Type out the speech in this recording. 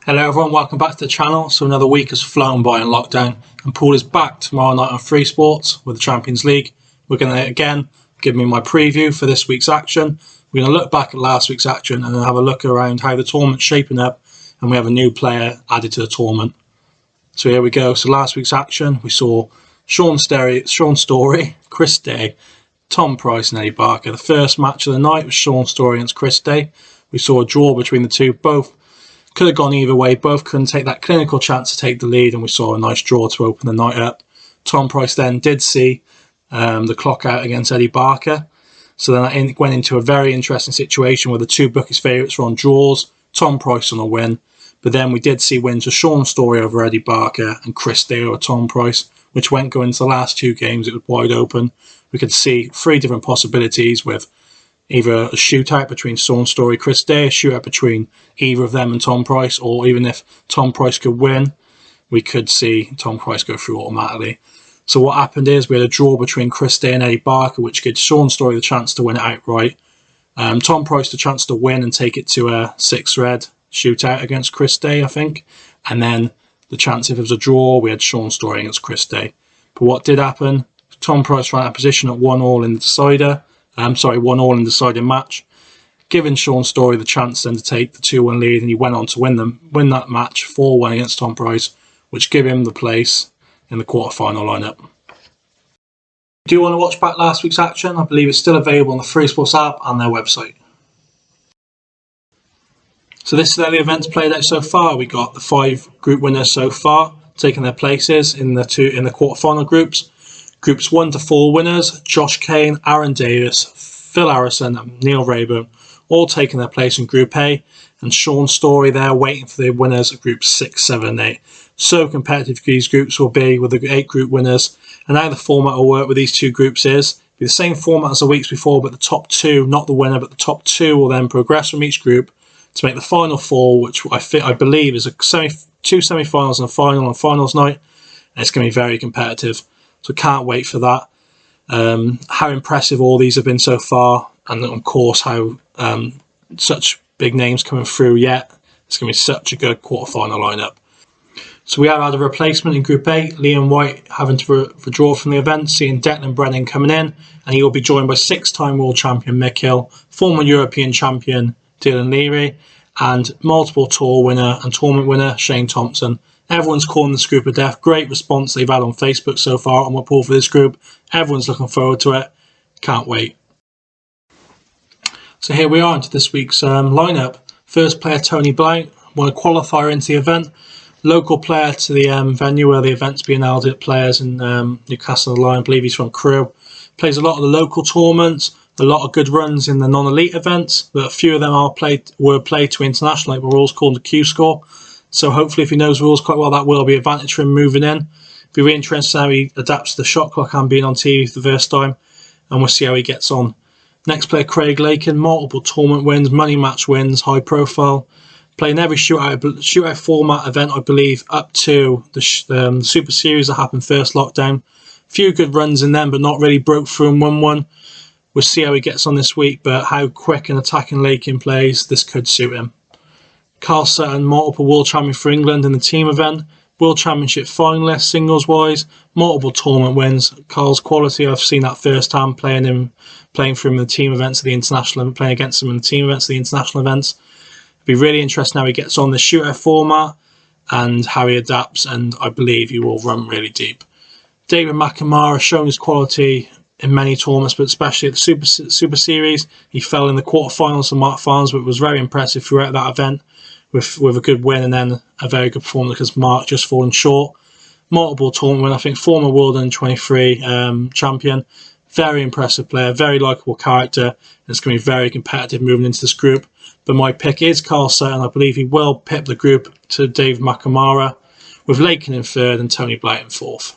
Hello everyone, welcome back to the channel. So another week has flown by in lockdown and Paul is back tomorrow night on Free Sports with the Champions League. We're going to again give me my preview for this week's action. We're going to look back at last week's action and then have a look around how the tournament's shaping up, and we have a new player added to the tournament. So here we go. So last week's action, we saw Sean Story, Chris Day, Tom Price and Eddie Barker. The first match of the night was Sean Story against Chris Day. We saw a draw between the two. Both could have gone either way. Both couldn't take that clinical chance to take the lead, and we saw a nice draw to open the night up. Tom Price then did see the clock out against Eddie Barker. So then that went into a very interesting situation where the two bookies' favourites were on draws, Tom Price on a win. But then we did see wins for Sean Story over Eddie Barker and Chris Day over Tom Price, which went going into the last two games. It was wide open. We could see three different possibilities with either a shootout between Sean Story, Chris Day, a shootout between either of them and Tom Price, or even if Tom Price could win, we could see Tom Price go through automatically. So what happened is we had a draw between Chris Day and Eddie Barker, which gave Sean Story the chance to win it outright. Tom Price the chance to win and take it to a 6-red shootout against Chris Day, I think. And then the chance if it was a draw, we had Sean Story against Chris Day. But what did happen, Tom Price ran out of position at 1-1 in the decider. 1-1 in the deciding match, giving Sean Story the chance then to take the 2-1 lead, and he went on to win that match 4-1 against Tom Price, which gave him the place in the quarter-final lineup. Do you want to watch back last week's action? I believe it's still available on the Free Sports app and their website. So this is how the events played out so far. We got the 5 group winners so far taking their places in the quarter-final groups. Groups 1 to 4 winners, Josh Kane, Aaron Davis, Phil Harrison and Neil Rayburn, all taking their place in Group A, and Sean Story there waiting for the winners of Groups 6, 7 and 8. So competitive these groups will be with the 8 group winners, and how the format will work with these 2 groups is be the same format as the weeks before, but the top 2, not the winner, but the top 2 will then progress from each group to make the final 4, which I believe is 2 semi-finals and a final on finals night, and it's going to be very competitive. So can't wait for that. How impressive all these have been so far, and of course how such big names coming through yet. It's going to be such a good quarter-final lineup. So we have had a replacement in Group A, Liam White having to withdraw from the event, seeing Declan Brennan coming in, and he will be joined by 6-time world champion Mick Hill, former European champion Dylan Leary, and multiple tour winner and tournament winner Shane Thompson. Everyone's calling this group of death. Great response they've had on Facebook so far on what pulled for this group. Everyone's looking forward to it. Can't wait. So here we are into this week's lineup. First player Tony Blount, won a qualifier into the event. Local player to the venue where the event's being held at Players in Newcastle on the Line. I believe he's from Crewe. Plays a lot of the local tournaments. A lot of good runs in the non-elite events. But a few of them were played to international, like the rules called the Q score. So hopefully if he knows the rules quite well, that will be an advantage for him moving in. Be really interested how he adapts to the shot clock and being on TV for the first time. And we'll see how he gets on. Next player, Craig Lakin, multiple tournament wins, money match wins, high profile. Playing every shootout format event, I believe, up to the Super Series that happened first lockdown. Few good runs in them, but not really broke through and won one. We'll see how he gets on this week, but how quick and attacking Lakin plays, this could suit him. Carl Sutton, multiple world champion for England in the team event, world championship finalist singles wise, multiple tournament wins. Carl's quality, I've seen that firsthand playing for him in the team events of the international, playing against him in the team events of the international events. It'll be really interesting how he gets on the shootout format and how he adapts, and I believe he will run really deep. David McNamara has shown his quality in many tournaments, but especially at the Super Series. He fell in the quarterfinals and Mark Farnes, but was very impressive throughout that event with a good win and then a very good performance because Mark just fallen short. Multiple tournament win, I think former World Under-23 champion. Very impressive player, very likeable character, and it's going to be very competitive moving into this group. But my pick is Carl Sutton. I believe he will pip the group to Dave McNamara, with Lakin in 3rd and Tony Blount in 4th.